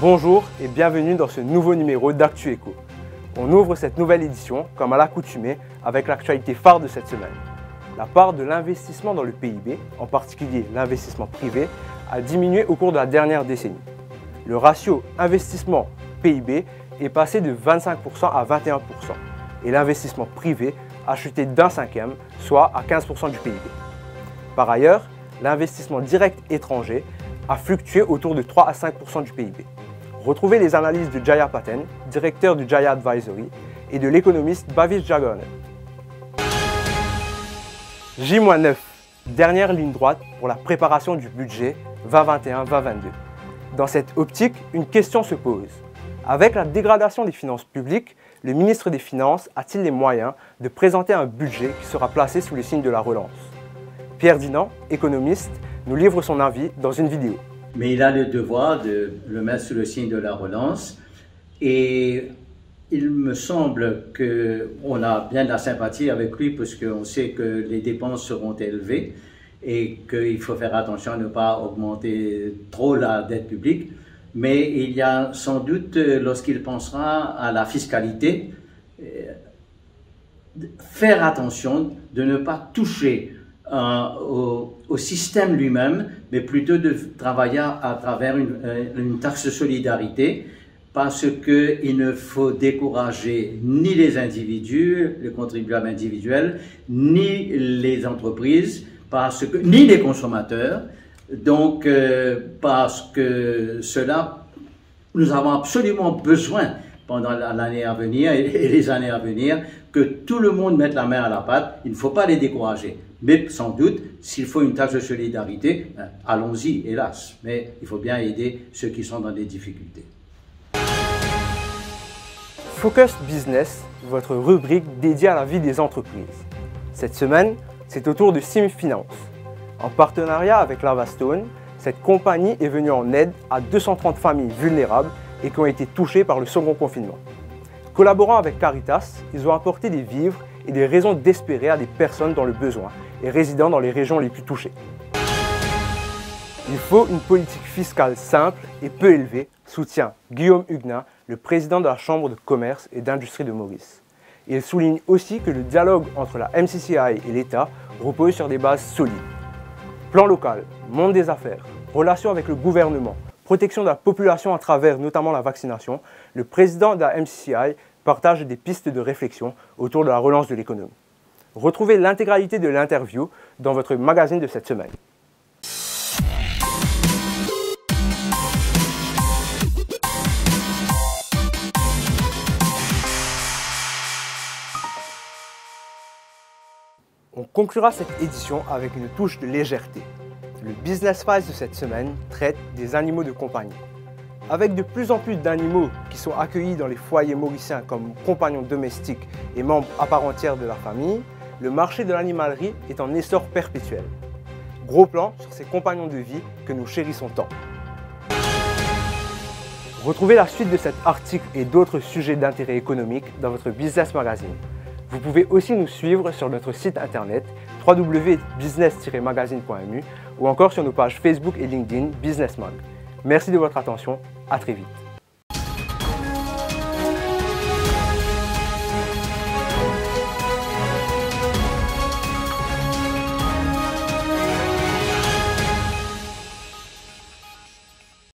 Bonjour et bienvenue dans ce nouveau numéro d'Actu Éco. On ouvre cette nouvelle édition, comme à l'accoutumée, avec l'actualité phare de cette semaine. La part de l'investissement dans le PIB, en particulier l'investissement privé, a diminué au cours de la dernière décennie. Le ratio investissement-PIB est passé de 25% à 21% et l'investissement privé a chuté d'un cinquième, soit à 15% du PIB. Par ailleurs, l'investissement direct étranger a fluctué autour de 3 à 5% du PIB. Retrouvez les analyses de Jaya Paten, directeur du Jaya Advisory, et de l'économiste Bhavish Jagannathan. J-9, dernière ligne droite pour la préparation du budget 2021-2022. Dans cette optique, une question se pose. Avec la dégradation des finances publiques, le ministre des Finances a-t-il les moyens de présenter un budget qui sera placé sous le signe de la relance? Pierre Dinant, économiste, nous livre son avis dans une vidéo. Mais il a le devoir de le mettre sous le signe de la relance et il me semble qu'on a bien de la sympathie avec lui parce qu'on sait que les dépenses seront élevées et qu'il faut faire attention à ne pas augmenter trop la dette publique. Mais il y a sans doute, lorsqu'il pensera à la fiscalité, faire attention de ne pas toucher au système lui-même, mais plutôt de travailler à travers une taxe de solidarité, parce qu'il ne faut décourager ni les individus, les contribuables individuels, ni les entreprises, ni les consommateurs. Donc, parce que cela, nous avons absolument besoin pendant l'année à venir et les années à venir, que tout le monde mette la main à la pâte. Il ne faut pas les décourager. Mais sans doute, s'il faut une taxe de solidarité, allons-y, hélas. Mais il faut bien aider ceux qui sont dans des difficultés. Focus Business, votre rubrique dédiée à la vie des entreprises. Cette semaine, c'est au tour de Sim Finance. En partenariat avec Lavastone, cette compagnie est venue en aide à 230 familles vulnérables et qui ont été touchées par le second confinement. Collaborant avec Caritas, ils ont apporté des vivres et des raisons d'espérer à des personnes dans le besoin et résidant dans les régions les plus touchées. Il faut une politique fiscale simple et peu élevée, soutient Guillaume Huguenin, le président de la Chambre de commerce et d'industrie de Maurice. Il souligne aussi que le dialogue entre la MCCI et l'État repose sur des bases solides. Plan local, monde des affaires, relations avec le gouvernement, protection de la population à travers notamment la vaccination, le président de la MCCI partage des pistes de réflexion autour de la relance de l'économie. Retrouvez l'intégralité de l'interview dans votre magazine de cette semaine. On conclura cette édition avec une touche de légèreté. Le Business Files de cette semaine traite des animaux de compagnie. Avec de plus en plus d'animaux qui sont accueillis dans les foyers mauriciens comme compagnons domestiques et membres à part entière de la famille, le marché de l'animalerie est en essor perpétuel. Gros plan sur ces compagnons de vie que nous chérissons tant. Retrouvez la suite de cet article et d'autres sujets d'intérêt économique dans votre Business Magazine. Vous pouvez aussi nous suivre sur notre site internet www.business-magazine.mu ou encore sur nos pages Facebook et LinkedIn Business Mag. Merci de votre attention, à très vite.